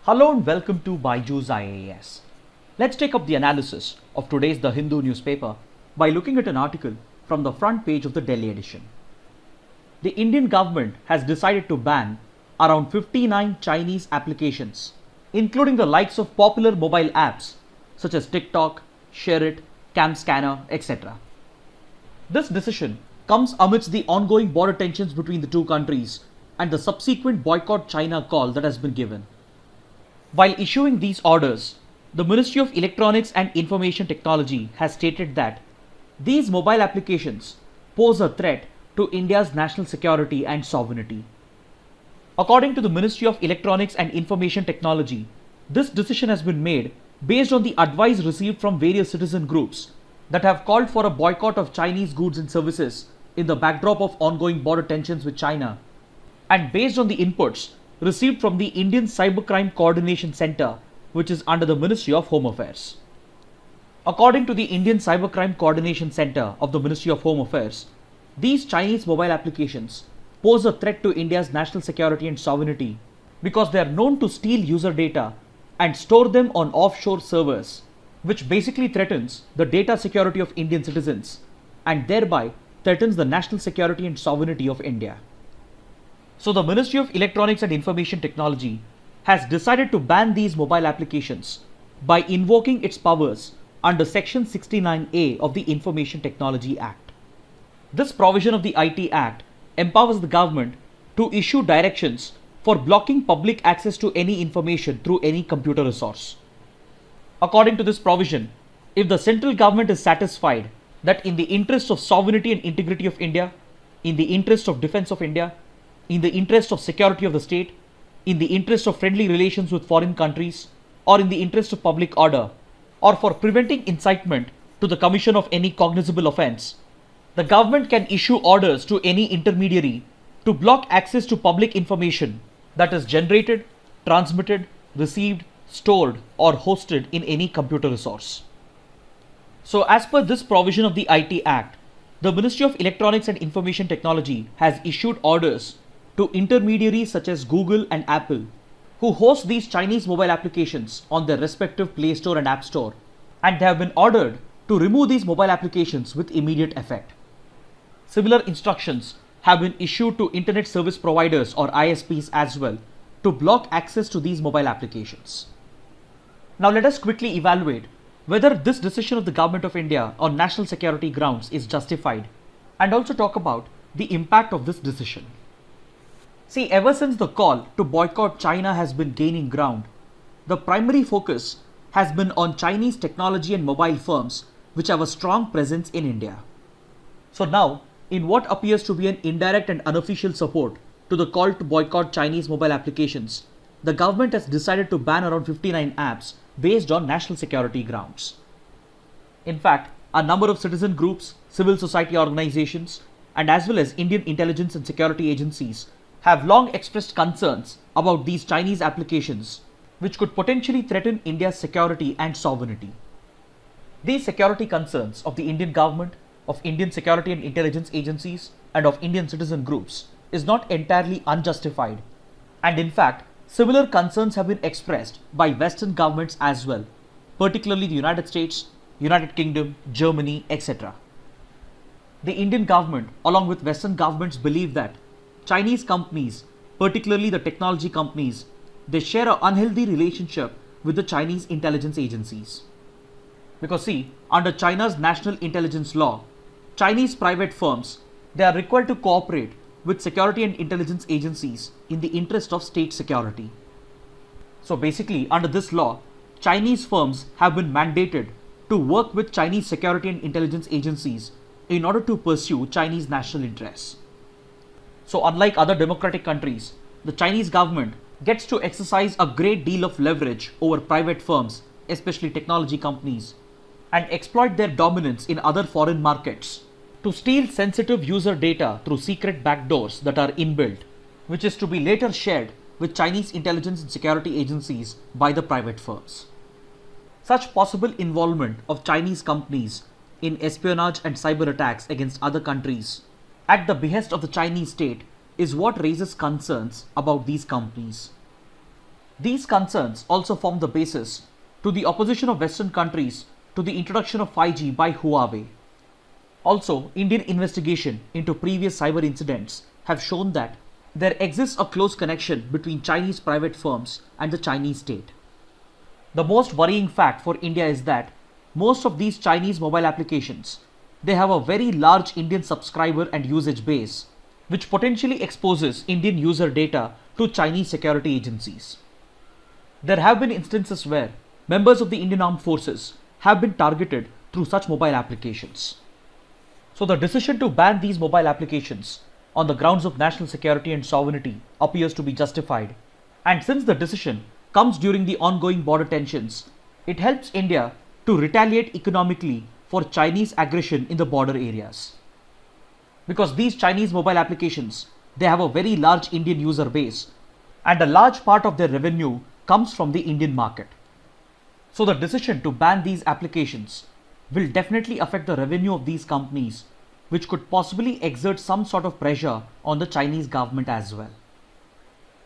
Hello and welcome to BYJU'S IAS. Let's take up the analysis of today's The Hindu newspaper by looking at an article from the front page of the Delhi edition. The Indian government has decided to ban around 59 Chinese applications, including the likes of popular mobile apps such as TikTok, ShareIt, CamScanner, etc. This decision comes amidst the ongoing border tensions between the two countries and the subsequent boycott China call that has been given. While issuing these orders, the Ministry of Electronics and Information Technology has stated that these mobile applications pose a threat to India's national security and sovereignty. According to the Ministry of Electronics and Information Technology, this decision has been made based on the advice received from various citizen groups that have called for a boycott of Chinese goods and services in the backdrop of ongoing border tensions with China, and based on the inputs received from the Indian Cybercrime Coordination Center, which is under the Ministry of Home Affairs. According to the Indian Cybercrime Coordination Center of the Ministry of Home Affairs, these Chinese mobile applications pose a threat to India's national security and sovereignty because they are known to steal user data and store them on offshore servers, which basically threatens the data security of Indian citizens and thereby threatens the national security and sovereignty of India. So the Ministry of Electronics and Information Technology has decided to ban these mobile applications by invoking its powers under Section 69A of the Information Technology Act. This provision of the IT Act empowers the government to issue directions for blocking public access to any information through any computer resource. According to this provision, if the central government is satisfied that in the interest of sovereignty and integrity of India, in the interest of defense of India, in the interest of security of the state, in the interest of friendly relations with foreign countries, or in the interest of public order, or for preventing incitement to the commission of any cognizable offense, the government can issue orders to any intermediary to block access to public information that is generated, transmitted, received, stored, or hosted in any computer resource. So as per this provision of the IT Act, the Ministry of Electronics and Information Technology has issued orders to intermediaries such as Google and Apple who host these Chinese mobile applications on their respective Play Store and App Store, and they have been ordered to remove these mobile applications with immediate effect. Similar instructions have been issued to Internet Service Providers or ISPs as well to block access to these mobile applications. Now let us quickly evaluate whether this decision of the Government of India on national security grounds is justified, and also talk about the impact of this decision. See, ever since the call to boycott China has been gaining ground, the primary focus has been on Chinese technology and mobile firms which have a strong presence in India. So now, in what appears to be an indirect and unofficial support to the call to boycott Chinese mobile applications, the government has decided to ban around 59 apps based on national security grounds. In fact, a number of citizen groups, civil society organizations, and as well as Indian intelligence and security agencies have long expressed concerns about these Chinese applications, which could potentially threaten India's security and sovereignty. These security concerns of the Indian government, of Indian security and intelligence agencies, and of Indian citizen groups is not entirely unjustified, and in fact, similar concerns have been expressed by Western governments as well, particularly the United States, United Kingdom, Germany, etc. The Indian government, along with Western governments, believe that Chinese companies, particularly the technology companies, they share an unhealthy relationship with the Chinese intelligence agencies. Because see, under China's national intelligence law, Chinese private firms, they are required to cooperate with security and intelligence agencies in the interest of state security. So basically, under this law, Chinese firms have been mandated to work with Chinese security and intelligence agencies in order to pursue Chinese national interests. So unlike other democratic countries, the Chinese government gets to exercise a great deal of leverage over private firms, especially technology companies, and exploit their dominance in other foreign markets to steal sensitive user data through secret backdoors that are inbuilt, which is to be later shared with Chinese intelligence and security agencies by the private firms. Such possible involvement of Chinese companies in espionage and cyber attacks against other countries at the behest of the Chinese state is what raises concerns about these companies. These concerns also form the basis to the opposition of Western countries to the introduction of 5G by Huawei. Also, Indian investigation into previous cyber incidents have shown that there exists a close connection between Chinese private firms and the Chinese state. The most worrying fact for India is that most of these Chinese mobile applications, they have a very large Indian subscriber and usage base, which potentially exposes Indian user data to Chinese security agencies. There have been instances where members of the Indian Armed Forces have been targeted through such mobile applications. So the decision to ban these mobile applications on the grounds of national security and sovereignty appears to be justified. And since the decision comes during the ongoing border tensions, it helps India to retaliate economically for Chinese aggression in the border areas. Because these Chinese mobile applications, they have a very large Indian user base, and a large part of their revenue comes from the Indian market. So the decision to ban these applications will definitely affect the revenue of these companies, which could possibly exert some sort of pressure on the Chinese government as well.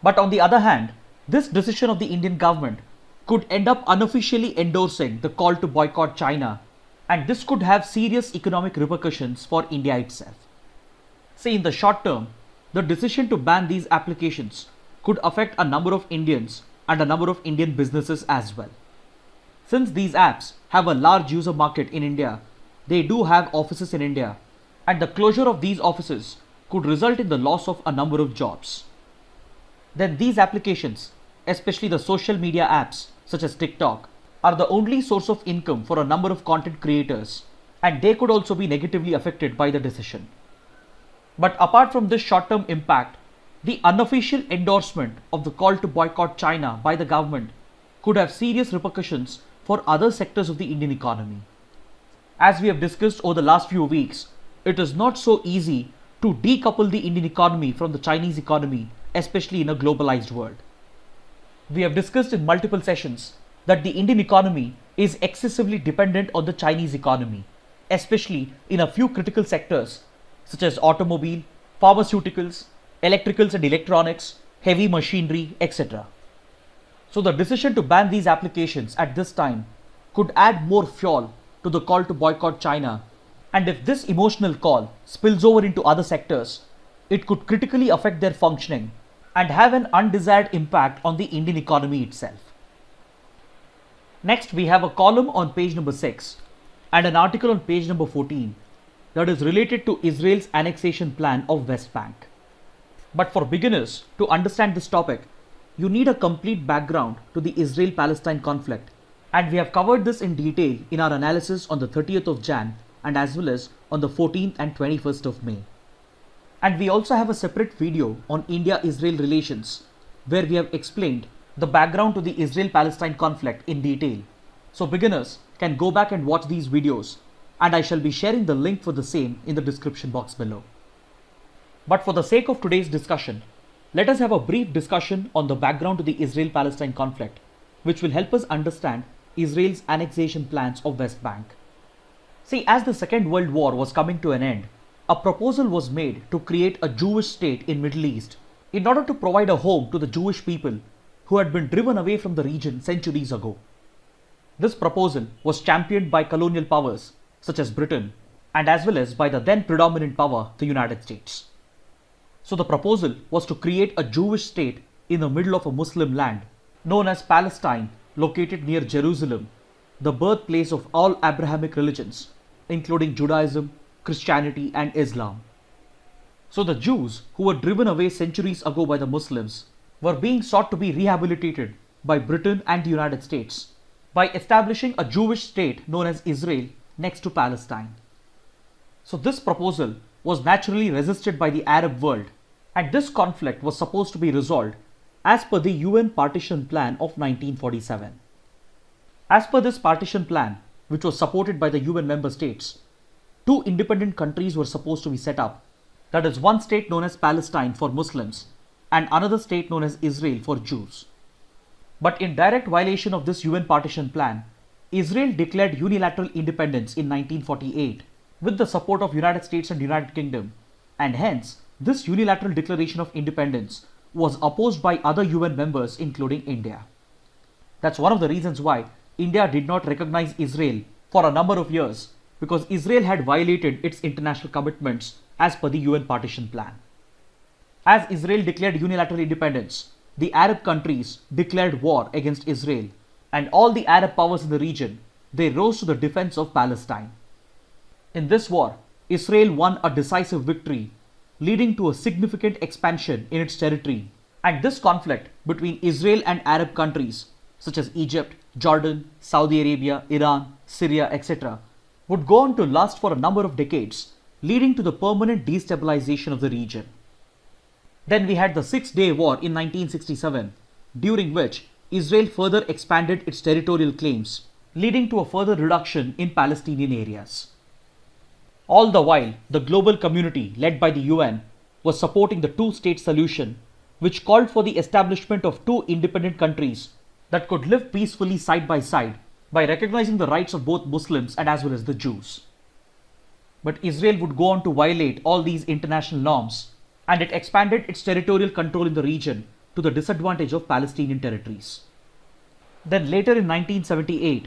But on the other hand, this decision of the Indian government could end up unofficially endorsing the call to boycott China, and this could have serious economic repercussions for India itself. Say in the short term, the decision to ban these applications could affect a number of Indians and a number of Indian businesses as well. Since these apps have a large user market in India, they do have offices in India, and the closure of these offices could result in the loss of a number of jobs. Then these applications, especially the social media apps such as TikTok, are the only source of income for a number of content creators, and they could also be negatively affected by the decision. But apart from this short-term impact, the unofficial endorsement of the call to boycott China by the government could have serious repercussions for other sectors of the Indian economy. As we have discussed over the last few weeks, it is not so easy to decouple the Indian economy from the Chinese economy, especially in a globalized world. We have discussed in multiple sessions that the Indian economy is excessively dependent on the Chinese economy, especially in a few critical sectors such as automobile, pharmaceuticals, electricals and electronics, heavy machinery, etc. So the decision to ban these applications at this time could add more fuel to the call to boycott China, and if this emotional call spills over into other sectors, it could critically affect their functioning and have an undesired impact on the Indian economy itself. Next, we have a column on page number 6 and an article on page number 14 that is related to Israel's annexation plan of West Bank. But for beginners to understand this topic, you need a complete background to the Israel-Palestine conflict, and we have covered this in detail in our analysis on the 30th of Jan and as well as on the 14th and 21st of May. And we also have a separate video on India-Israel relations where we have explained the background to the Israel-Palestine conflict in detail. So beginners can go back and watch these videos, and I shall be sharing the link for the same in the description box below. But for the sake of today's discussion, let us have a brief discussion on the background to the Israel-Palestine conflict, which will help us understand Israel's annexation plans of West Bank. See, as the Second World War was coming to an end, a proposal was made to create a Jewish state in Middle East in order to provide a home to the Jewish people who had been driven away from the region centuries ago. This proposal was championed by colonial powers such as Britain and as well as by the then predominant power, the United States. So the proposal was to create a Jewish state in the middle of a Muslim land known as Palestine, located near Jerusalem, the birthplace of all Abrahamic religions, including Judaism, Christianity and Islam. So the Jews who were driven away centuries ago by the Muslims were being sought to be rehabilitated by Britain and the United States by establishing a Jewish state known as Israel next to Palestine. So this proposal was naturally resisted by the Arab world, and this conflict was supposed to be resolved as per the UN partition plan of 1947. As per this partition plan, which was supported by the UN member states, two independent countries were supposed to be set up, that is, one state known as Palestine for Muslims and another state known as Israel for Jews. But in direct violation of this UN partition plan, Israel declared unilateral independence in 1948 with the support of United States and United Kingdom, and hence this unilateral declaration of independence was opposed by other UN members including India. That's one of the reasons why India did not recognize Israel for a number of years, because Israel had violated its international commitments as per the UN partition plan. As Israel declared unilateral independence, the Arab countries declared war against Israel, and all the Arab powers in the region, they rose to the defense of Palestine. In this war, Israel won a decisive victory, leading to a significant expansion in its territory, and this conflict between Israel and Arab countries such as Egypt, Jordan, Saudi Arabia, Iran, Syria, etc. would go on to last for a number of decades, leading to the permanent destabilization of the region. Then we had the Six-Day War in 1967, during which Israel further expanded its territorial claims, leading to a further reduction in Palestinian areas. All the while, the global community led by the UN was supporting the two-state solution, which called for the establishment of two independent countries that could live peacefully side by side by recognizing the rights of both Muslims and as well as the Jews. But Israel would go on to violate all these international norms, and it expanded its territorial control in the region to the disadvantage of Palestinian territories. Then later in 1978,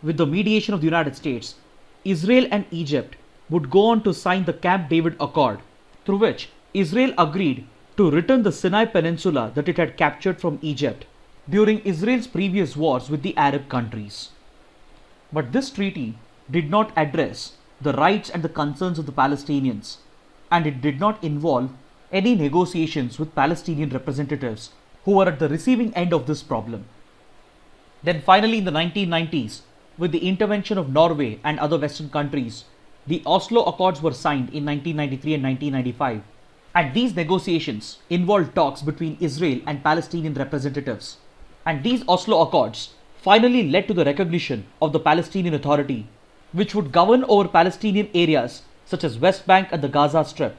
with the mediation of the United States, Israel and Egypt would go on to sign the Camp David Accord, through which Israel agreed to return the Sinai Peninsula that it had captured from Egypt during Israel's previous wars with the Arab countries. But this treaty did not address the rights and the concerns of the Palestinians, and it did not involve any negotiations with Palestinian representatives who were at the receiving end of this problem. Then finally in the 1990s, with the intervention of Norway and other Western countries, the Oslo Accords were signed in 1993 and 1995, and these negotiations involved talks between Israel and Palestinian representatives. And these Oslo Accords finally led to the recognition of the Palestinian Authority, which would govern over Palestinian areas such as West Bank and the Gaza Strip.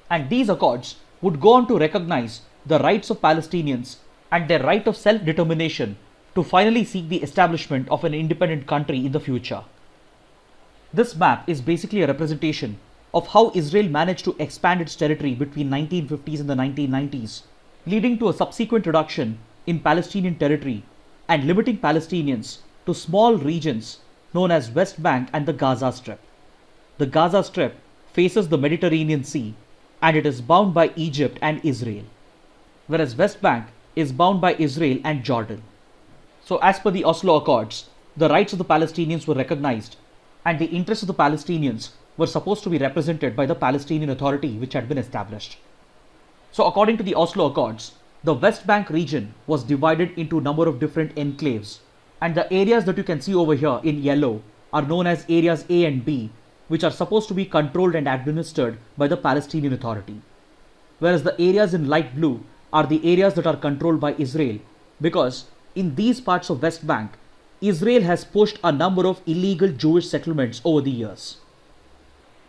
And these accords would go on to recognize the rights of Palestinians and their right of self-determination to finally seek the establishment of an independent country in the future. This map is basically a representation of how Israel managed to expand its territory between 1950s and the 1990s, leading to a subsequent reduction in Palestinian territory and limiting Palestinians to small regions known as West Bank and the Gaza Strip. The Gaza Strip faces the Mediterranean Sea, and it is bound by Egypt and Israel, whereas West Bank is bound by Israel and Jordan. So as per the Oslo Accords, the rights of the Palestinians were recognized, and the interests of the Palestinians were supposed to be represented by the Palestinian Authority which had been established. So according to the Oslo Accords, the West Bank region was divided into a number of different enclaves, and the areas that you can see over here in yellow are known as areas A and B, which are supposed to be controlled and administered by the Palestinian Authority. Whereas the areas in light blue are the areas that are controlled by Israel, because in these parts of West Bank, Israel has pushed a number of illegal Jewish settlements over the years.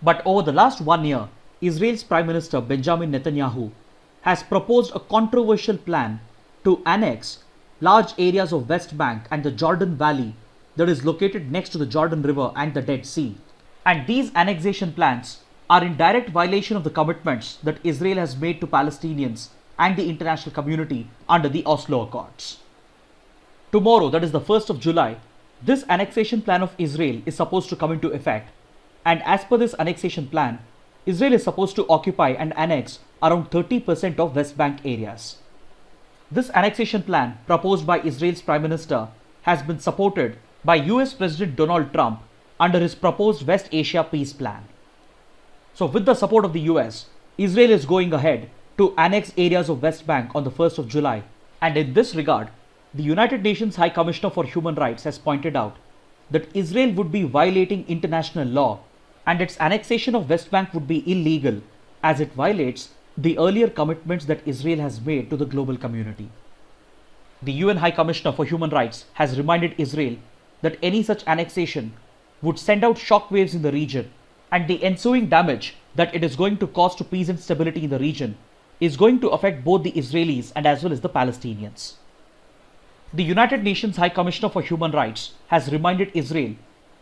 But over the last 1 year, Israel's Prime Minister Benjamin Netanyahu has proposed a controversial plan to annex large areas of West Bank and the Jordan Valley that is located next to the Jordan River and the Dead Sea. And these annexation plans are in direct violation of the commitments that Israel has made to Palestinians and the international community under the Oslo Accords. Tomorrow, that is the 1st of July, this annexation plan of Israel is supposed to come into effect. And as per this annexation plan, Israel is supposed to occupy and annex around 30% of West Bank areas. This annexation plan proposed by Israel's Prime Minister has been supported by US President Donald Trump under his proposed West Asia Peace Plan. So with the support of the US, Israel is going ahead to annex areas of West Bank on the 1st of July. And in this regard, the United Nations High Commissioner for Human Rights has pointed out that Israel would be violating international law, and its annexation of West Bank would be illegal as it violates the earlier commitments that Israel has made to the global community. The UN High Commissioner for Human Rights has reminded Israel that any such annexation would send out shockwaves in the region, and the ensuing damage that it is going to cause to peace and stability in the region is going to affect both the Israelis and as well as the Palestinians. The United Nations High Commissioner for Human Rights has reminded Israel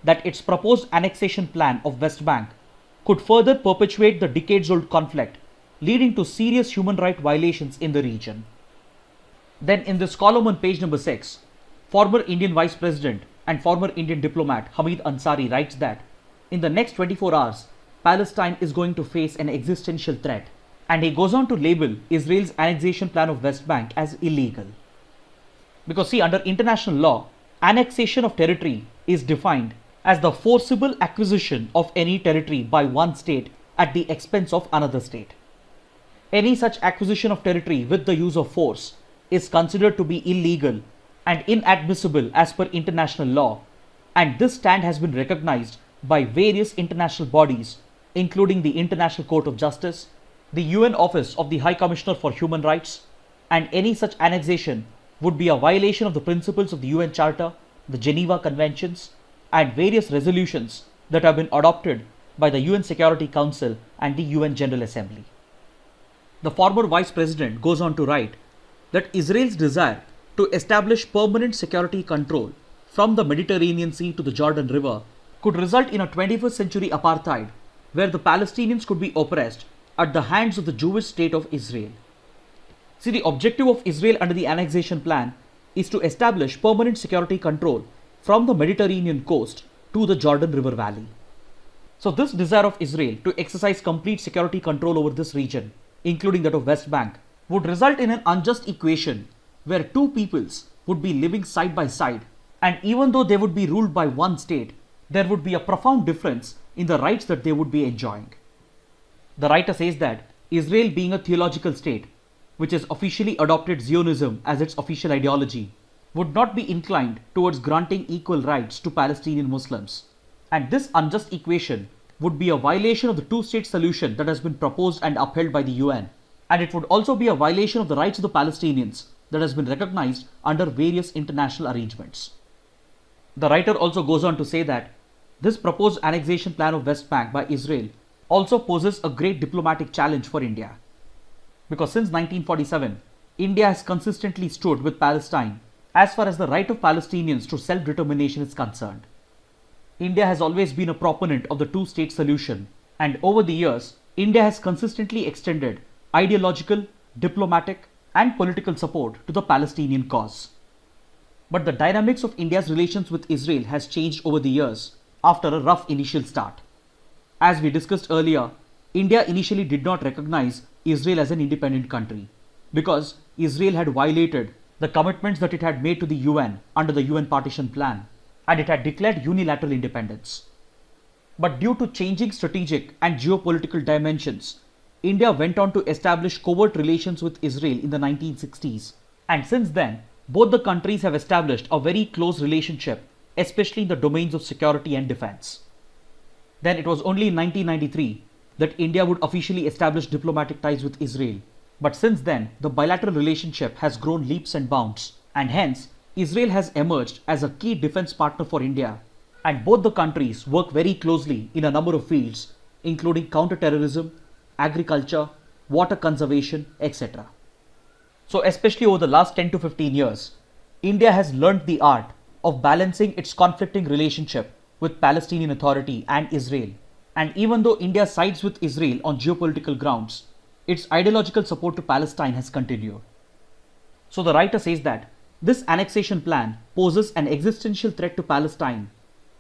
that its proposed annexation plan of West Bank could further perpetuate the decades-old conflict, leading to serious human rights violations in the region. Then in this column on page number 6, former Indian Vice President and former Indian diplomat Hamid Ansari writes that in the next 24 hours, Palestine is going to face an existential threat, and he goes on to label Israel's annexation plan of West Bank as illegal. Because see, under international law, annexation of territory is defined as the forcible acquisition of any territory by one state at the expense of another state. Any such acquisition of territory with the use of force is considered to be illegal and inadmissible as per international law, and this stand has been recognized by various international bodies, including the International Court of Justice, the UN Office of the High Commissioner for Human Rights, and any such annexation would be a violation of the principles of the UN Charter, the Geneva Conventions, and various resolutions that have been adopted by the UN Security Council and the UN General Assembly. The former Vice President goes on to write that Israel's desire to establish permanent security control from the Mediterranean Sea to the Jordan River could result in a 21st century apartheid where the Palestinians could be oppressed at the hands of the Jewish state of Israel. See, the objective of Israel under the annexation plan is to establish permanent security control from the Mediterranean coast to the Jordan River Valley. So this desire of Israel to exercise complete security control over this region, including that of West Bank, would result in an unjust equation where two peoples would be living side by side, and even though they would be ruled by one state, there would be a profound difference in the rights that they would be enjoying. The writer says that Israel, being a theological state, which has officially adopted Zionism as its official ideology, would not be inclined towards granting equal rights to Palestinian Muslims. And this unjust equation would be a violation of the two-state solution that has been proposed and upheld by the UN. And it would also be a violation of the rights of the Palestinians that has been recognized under various international arrangements. The writer also goes on to say that this proposed annexation plan of West Bank by Israel also poses a great diplomatic challenge for India. Because since 1947, India has consistently stood with Palestine as far as the right of Palestinians to self-determination is concerned. India has always been a proponent of the two-state solution, and over the years, India has consistently extended ideological, diplomatic, and political support to the Palestinian cause. But the dynamics of India's relations with Israel has changed over the years after a rough initial start. As we discussed earlier, India initially did not recognize Israel as an independent country because Israel had violated the commitments that it had made to the UN under the UN partition plan, and it had declared unilateral independence. But due to changing strategic and geopolitical dimensions, India went on to establish covert relations with Israel in the 1960s, and since then, both the countries have established a very close relationship, especially in the domains of security and defense. Then it was only in 1993 that India would officially establish diplomatic ties with Israel. But since then, the bilateral relationship has grown leaps and bounds, and hence, Israel has emerged as a key defense partner for India, and both the countries work very closely in a number of fields, including counter-terrorism, agriculture, water conservation, etc. So especially over the last 10 to 15 years, India has learnt the art of balancing its conflicting relationship with Palestinian Authority and Israel. And even though India sides with Israel on geopolitical grounds, its ideological support to Palestine has continued. So the writer says that this annexation plan poses an existential threat to Palestine,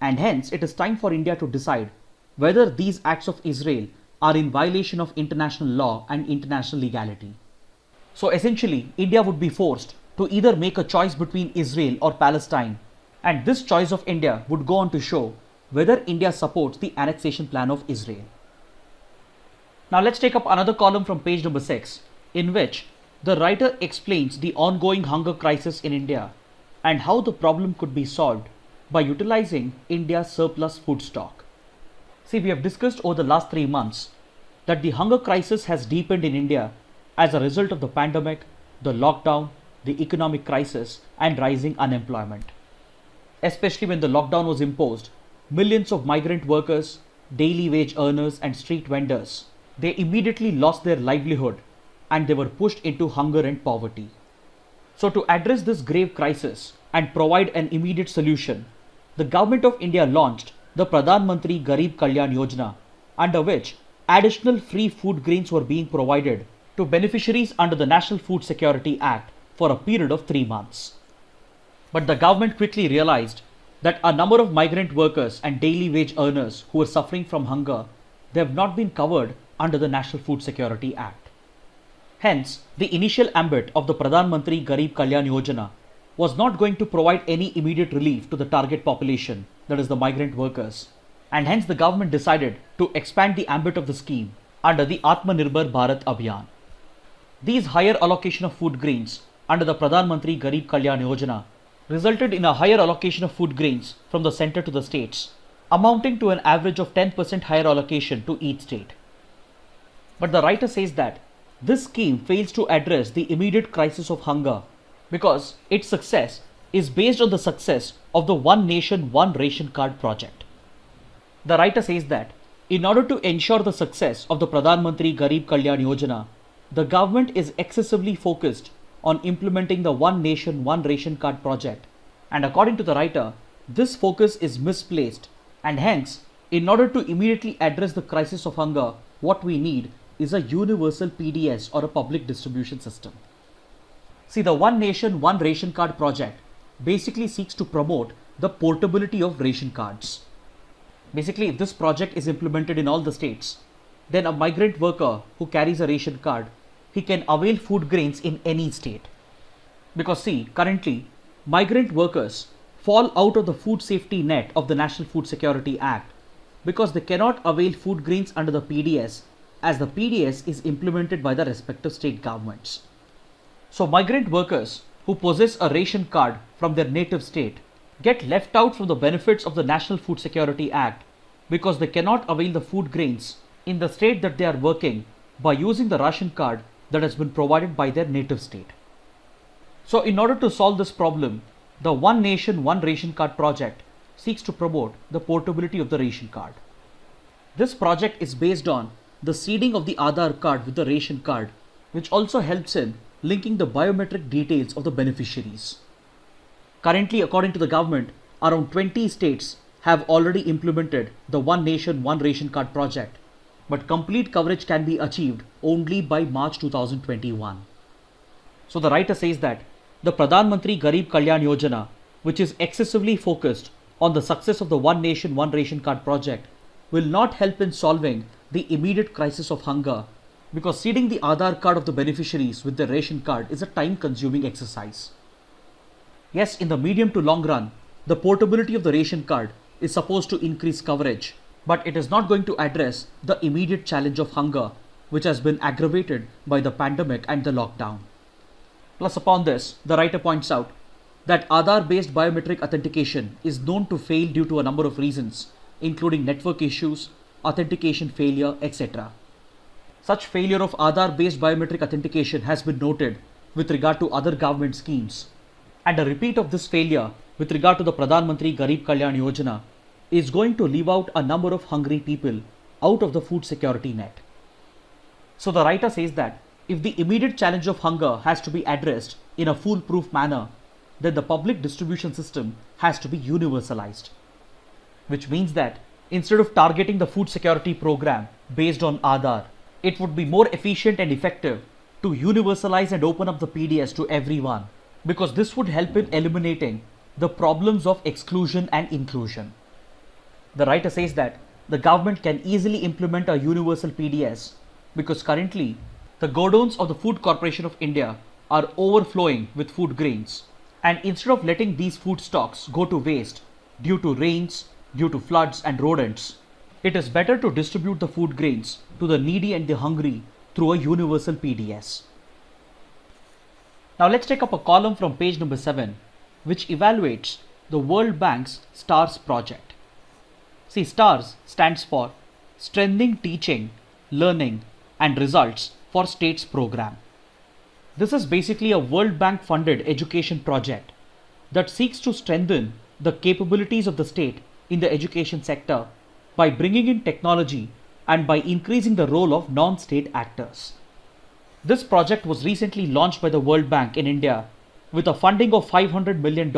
and hence it is time for India to decide whether these acts of Israel are in violation of international law and international legality. So essentially, India would be forced to either make a choice between Israel or Palestine, and this choice of India would go on to show whether India supports the annexation plan of Israel. Now let's take up another column from page number 6, in which the writer explains the ongoing hunger crisis in India and how the problem could be solved by utilizing India's surplus food stock. See, we have discussed over the last 3 months that the hunger crisis has deepened in India as a result of the pandemic, the lockdown, the economic crisis, and rising unemployment. Especially when the lockdown was imposed, millions of migrant workers, daily wage earners, and street vendors, they immediately lost their livelihood and they were pushed into hunger and poverty. So to address this grave crisis and provide an immediate solution, the government of India launched the Pradhan Mantri Garib Kalyan Yojana, under which additional free food grains were being provided to beneficiaries under the National Food Security Act for a period of 3 months. But the government quickly realized that a number of migrant workers and daily wage earners who were suffering from hunger, they have not been covered under the National Food Security Act. Hence, the initial ambit of the Pradhan Mantri Garib Kalyan Yojana was not going to provide any immediate relief to the target population, that is the migrant workers, and hence the government decided to expand the ambit of the scheme under the Atmanirbhar Bharat Abhiyan. These higher allocation of food grains under the Pradhan Mantri Garib Kalyan Yojana resulted in a higher allocation of food grains from the center to the states, amounting to an average of 10% higher allocation to each state. But the writer says that this scheme fails to address the immediate crisis of hunger because its success is based on the success of the One Nation, One Ration Card project. The writer says that in order to ensure the success of the Pradhan Mantri Garib Kalyan Yojana, the government is excessively focused on implementing the One Nation, One Ration Card project, and according to the writer, this focus is misplaced, and hence, in order to immediately address the crisis of hunger, what we need is a universal PDS or a public distribution system. See, the One Nation, One Ration Card project basically seeks to promote the portability of ration cards. Basically, if this project is implemented in all the states, then a migrant worker who carries a ration card, he can avail food grains in any state. Because see, currently, migrant workers fall out of the food safety net of the National Food Security Act because they cannot avail food grains under the PDS as the PDS is implemented by the respective state governments. So migrant workers who possess a ration card from their native state get left out from the benefits of the National Food Security Act because they cannot avail the food grains in the state that they are working by using the ration card that has been provided by their native state. So in order to solve this problem, the One Nation, One Ration Card project seeks to promote the portability of the ration card. This project is based on the seeding of the Aadhaar card with the ration card, which also helps in linking the biometric details of the beneficiaries. Currently, according to the government, around 20 states have already implemented the One Nation, One Ration Card project, but complete coverage can be achieved only by March 2021. So the writer says that the Pradhan Mantri Garib Kalyan Yojana, which is excessively focused on the success of the One Nation, One Ration Card project, will not help in solving the immediate crisis of hunger because seeding the Aadhaar card of the beneficiaries with the ration card is a time-consuming exercise. Yes, in the medium to long run, the portability of the ration card is supposed to increase coverage, but it is not going to address the immediate challenge of hunger, which has been aggravated by the pandemic and the lockdown. Plus, upon this, the writer points out that Aadhaar-based biometric authentication is known to fail due to a number of reasons, including network issues, authentication failure, etc. Such failure of Aadhaar-based biometric authentication has been noted with regard to other government schemes, and a repeat of this failure with regard to the Pradhan Mantri Garib Kalyan Yojana is going to leave out a number of hungry people out of the food security net. So the writer says that if the immediate challenge of hunger has to be addressed in a foolproof manner, then the public distribution system has to be universalized. Which means that instead of targeting the food security program based on Aadhaar, it would be more efficient and effective to universalize and open up the PDS to everyone, because this would help in eliminating the problems of exclusion and inclusion. The writer says that the government can easily implement a universal PDS because currently the godowns of the Food Corporation of India are overflowing with food grains, and instead of letting these food stocks go to waste due to rains, due to floods and rodents, it is better to distribute the food grains to the needy and the hungry through a universal PDS. Now let's take up a column from page number 7, which evaluates the World Bank's STARS project. See, STARS stands for Strengthening Teaching, Learning and Results for States Program. This is basically a World Bank funded education project that seeks to strengthen the capabilities of the state in the education sector by bringing in technology and by increasing the role of non-state actors. This project was recently launched by the World Bank in India with a funding of $500 million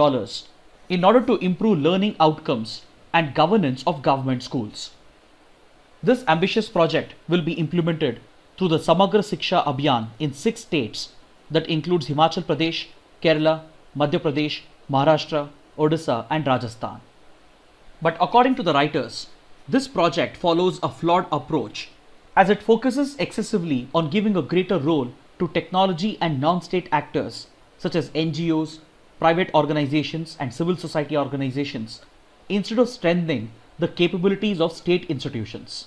in order to improve learning outcomes and governance of government schools. This ambitious project will be implemented through the Samagra Shiksha Abhiyan in 6 states that includes Himachal Pradesh, Kerala, Madhya Pradesh, Maharashtra, Odisha and Rajasthan. But according to the writers, this project follows a flawed approach as it focuses excessively on giving a greater role to technology and non-state actors such as NGOs, private organizations and civil society organizations instead of strengthening the capabilities of state institutions.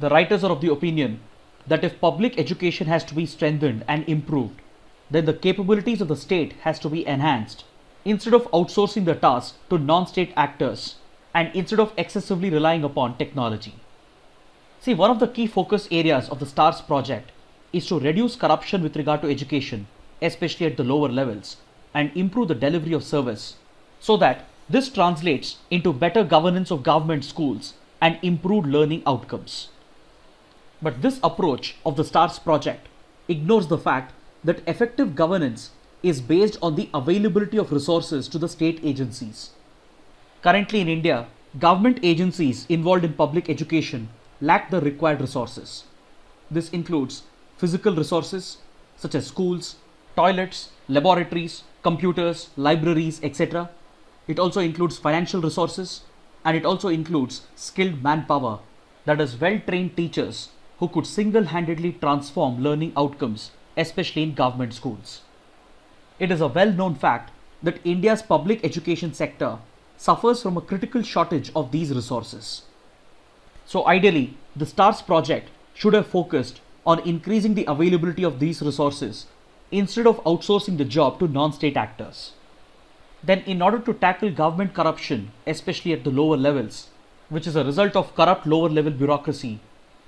The writers are of the opinion that if public education has to be strengthened and improved, then the capabilities of the state has to be enhanced instead of outsourcing the task to non-state actors and instead of excessively relying upon technology. See, one of the key focus areas of the STARS project is to reduce corruption with regard to education, especially at the lower levels, and improve the delivery of service so that this translates into better governance of government schools and improved learning outcomes. But this approach of the STARS project ignores the fact that effective governance is based on the availability of resources to the state agencies. Currently in India, government agencies involved in public education lack the required resources. This includes physical resources such as schools, toilets, laboratories, computers, libraries, etc. It also includes financial resources and it also includes skilled manpower, that is well-trained teachers who could single-handedly transform learning outcomes, especially in government schools. It is a well-known fact that India's public education sector suffers from a critical shortage of these resources. So ideally, the STARS project should have focused on increasing the availability of these resources instead of outsourcing the job to non-state actors. Then in order to tackle government corruption, especially at the lower levels, which is a result of corrupt lower level bureaucracy,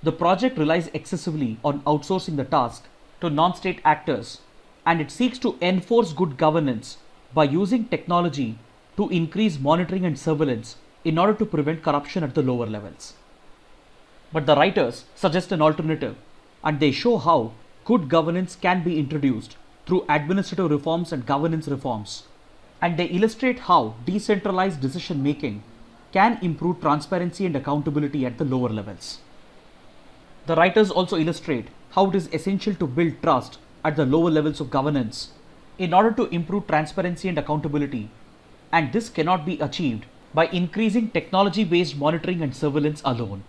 the project relies excessively on outsourcing the task to non-state actors, and it seeks to enforce good governance by using technology to increase monitoring and surveillance in order to prevent corruption at the lower levels. But the writers suggest an alternative, and they show how good governance can be introduced through administrative reforms and governance reforms, and they illustrate how decentralized decision making can improve transparency and accountability at the lower levels. The writers also illustrate how it is essential to build trust at the lower levels of governance in order to improve transparency and accountability, and this cannot be achieved by increasing technology-based monitoring and surveillance alone.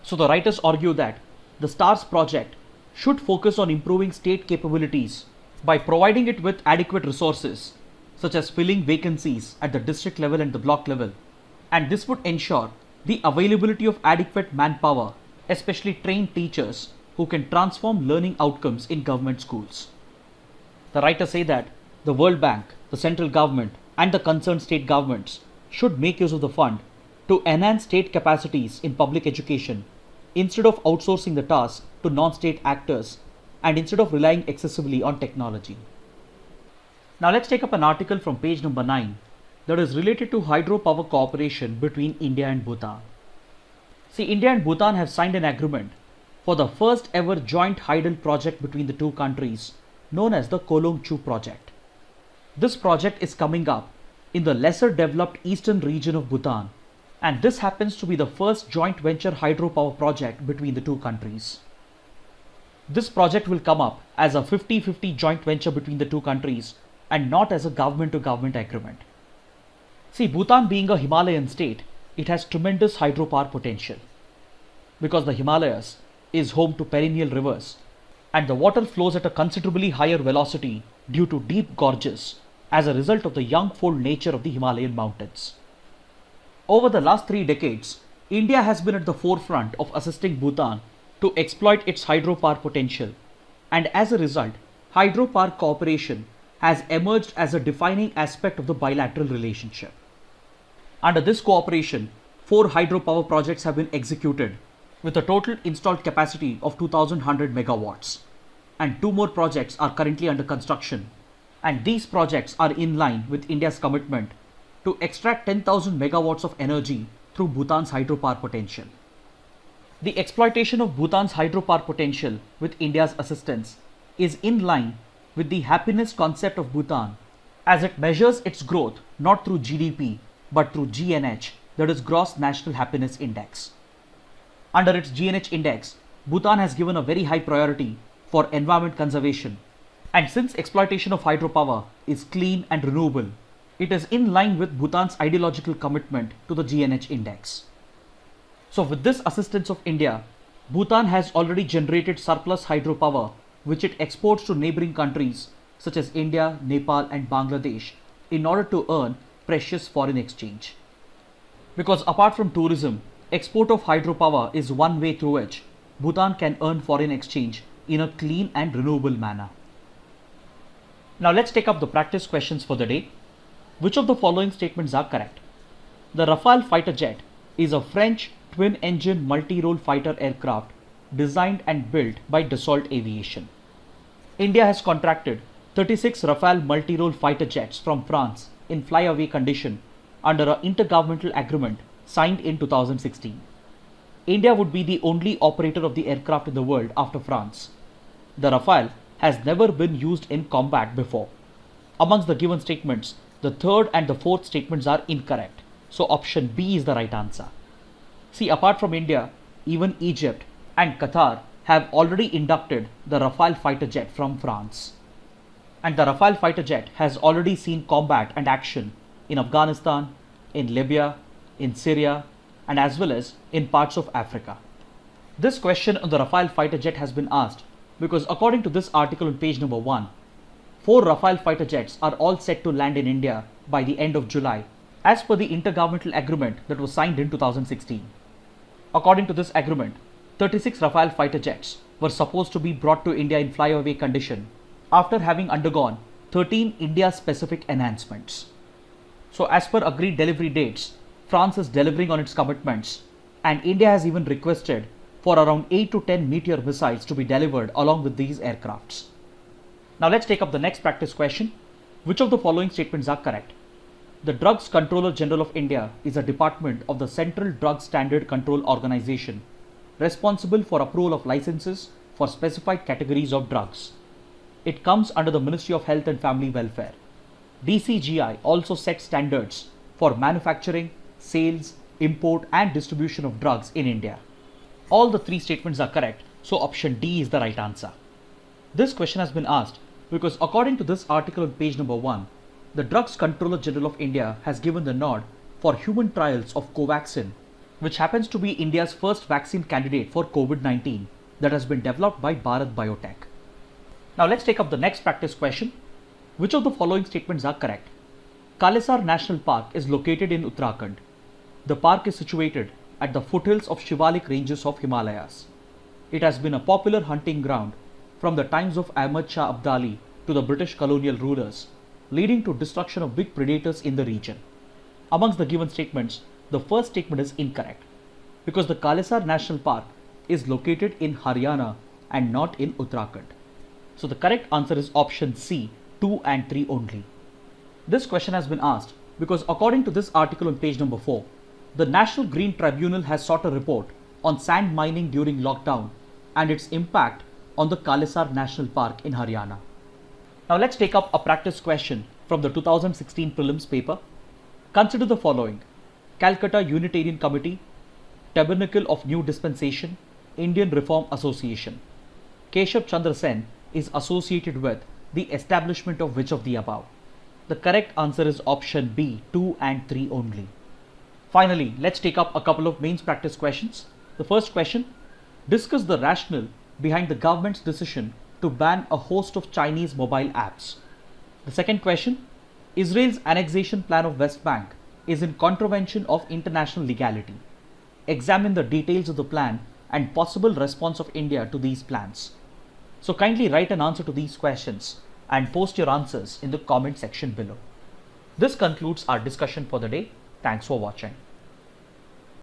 So the writers argue that the STARS project should focus on improving state capabilities by providing it with adequate resources, such as filling vacancies at the district level and the block level, and this would ensure the availability of adequate manpower, especially trained teachers who can transform learning outcomes in government schools. The writers say that the World Bank, the central government, and the concerned state governments should make use of the fund to enhance state capacities in public education instead of outsourcing the task to non-state actors and instead of relying excessively on technology. Now let's take up an article from page number 9 that is related to hydropower cooperation between India and Bhutan. See, India and Bhutan have signed an agreement for the first ever joint hydel project between the two countries, known as the Kolong Chu project. This project is coming up in the lesser developed eastern region of Bhutan, and this happens to be the first joint venture hydropower project between the two countries. This project will come up as a 50-50 joint venture between the two countries and not as a government-to-government agreement. See, Bhutan being a Himalayan state, it has tremendous hydropower potential because the Himalayas is home to perennial rivers and the water flows at a considerably higher velocity due to deep gorges as a result of the young-fold nature of the Himalayan mountains. Over the last 3 decades, India has been at the forefront of assisting Bhutan to exploit its hydropower potential, and as a result, hydropower cooperation has emerged as a defining aspect of the bilateral relationship. Under this cooperation, 4 hydropower projects have been executed with a total installed capacity of 2100 megawatts, and 2 more projects are currently under construction, and these projects are in line with India's commitment to extract 10,000 megawatts of energy through Bhutan's hydropower potential. The exploitation of Bhutan's hydropower potential with India's assistance is in line with the happiness concept of Bhutan, as it measures its growth not through GDP but through GNH, that is Gross National Happiness Index. Under its GNH index, Bhutan has given a very high priority for environment conservation And since exploitation of hydropower is clean and renewable, it is in line with Bhutan's ideological commitment to the GNH index. So with this assistance of India, Bhutan has already generated surplus hydropower which it exports to neighboring countries such as India, Nepal and Bangladesh in order to earn precious foreign exchange. Because apart from tourism, export of hydropower is one way through which Bhutan can earn foreign exchange in a clean and renewable manner. Now let's take up the practice questions for the day. Which of the following statements are correct? The Rafale fighter jet is a French twin-engine multi-role fighter aircraft designed and built by Dassault Aviation. India has contracted 36 Rafale multi-role fighter jets from France in flyaway condition under an intergovernmental agreement signed in 2016. India would be the only operator of the aircraft in the world after France. The Rafale has never been used in combat before. Amongst the given statements, the third and the fourth statements are incorrect. So option B is the right answer. See, apart from India, even Egypt and Qatar have already inducted the Rafale fighter jet from France. And the Rafale fighter jet has already seen combat and action in Afghanistan, in Libya, in Syria, and as well as in parts of Africa. This question on the Rafale fighter jet has been asked because according to this article on page number 1, 4 Rafale fighter jets are all set to land in India by the end of July as per the intergovernmental agreement that was signed in 2016. According to this agreement, 36 Rafale fighter jets were supposed to be brought to India in flyaway condition after having undergone 13 India-specific enhancements. So as per agreed delivery dates, France is delivering on its commitments and India has even requested for around 8 to 10 Meteor missiles to be delivered along with these aircrafts. Now let's take up the next practice question. Which of the following statements are correct? The Drugs Controller General of India is a department of the Central Drug Standard Control Organization responsible for approval of licenses for specified categories of drugs. It comes under the Ministry of Health and Family Welfare. DCGI also sets standards for manufacturing, sales, import and distribution of drugs in India. All the three statements are correct, so option D is the right answer. This question has been asked because according to this article on page number 1, the Drugs Controller General of India has given the nod for human trials of Covaxin, which happens to be India's first vaccine candidate for COVID-19 that has been developed by Bharat Biotech. Now let's take up the next practice question. Which of the following statements are correct? Kalesar National Park is located in Uttarakhand. The park is situated at the foothills of Shivalik ranges of Himalayas. It has been a popular hunting ground from the times of Ahmad Shah Abdali to the British colonial rulers, leading to destruction of big predators in the region. Amongst the given statements, the first statement is incorrect because the Kalesar National Park is located in Haryana and not in Uttarakhand. So the correct answer is option C, 2 and 3 only. This question has been asked because according to this article on page number 4, the National Green Tribunal has sought a report on sand mining during lockdown and its impact on the Kalesar National Park in Haryana. Now let's take up a practice question from the 2016 prelims paper. Consider the following: Calcutta Unitarian Committee, Tabernacle of New Dispensation, Indian Reform Association. Keshav Chandra Sen is associated with the establishment of which of the above? The correct answer is option B, 2 and 3 only. Finally, let's take up a couple of mains practice questions. The first question: discuss the rationale behind the government's decision to ban a host of Chinese mobile apps. The second question: Israel's annexation plan of West Bank is in contravention of international legality. Examine the details of the plan and possible response of India to these plans. So kindly write an answer to these questions and post your answers in the comment section below. This concludes our discussion for the day. Thanks for watching.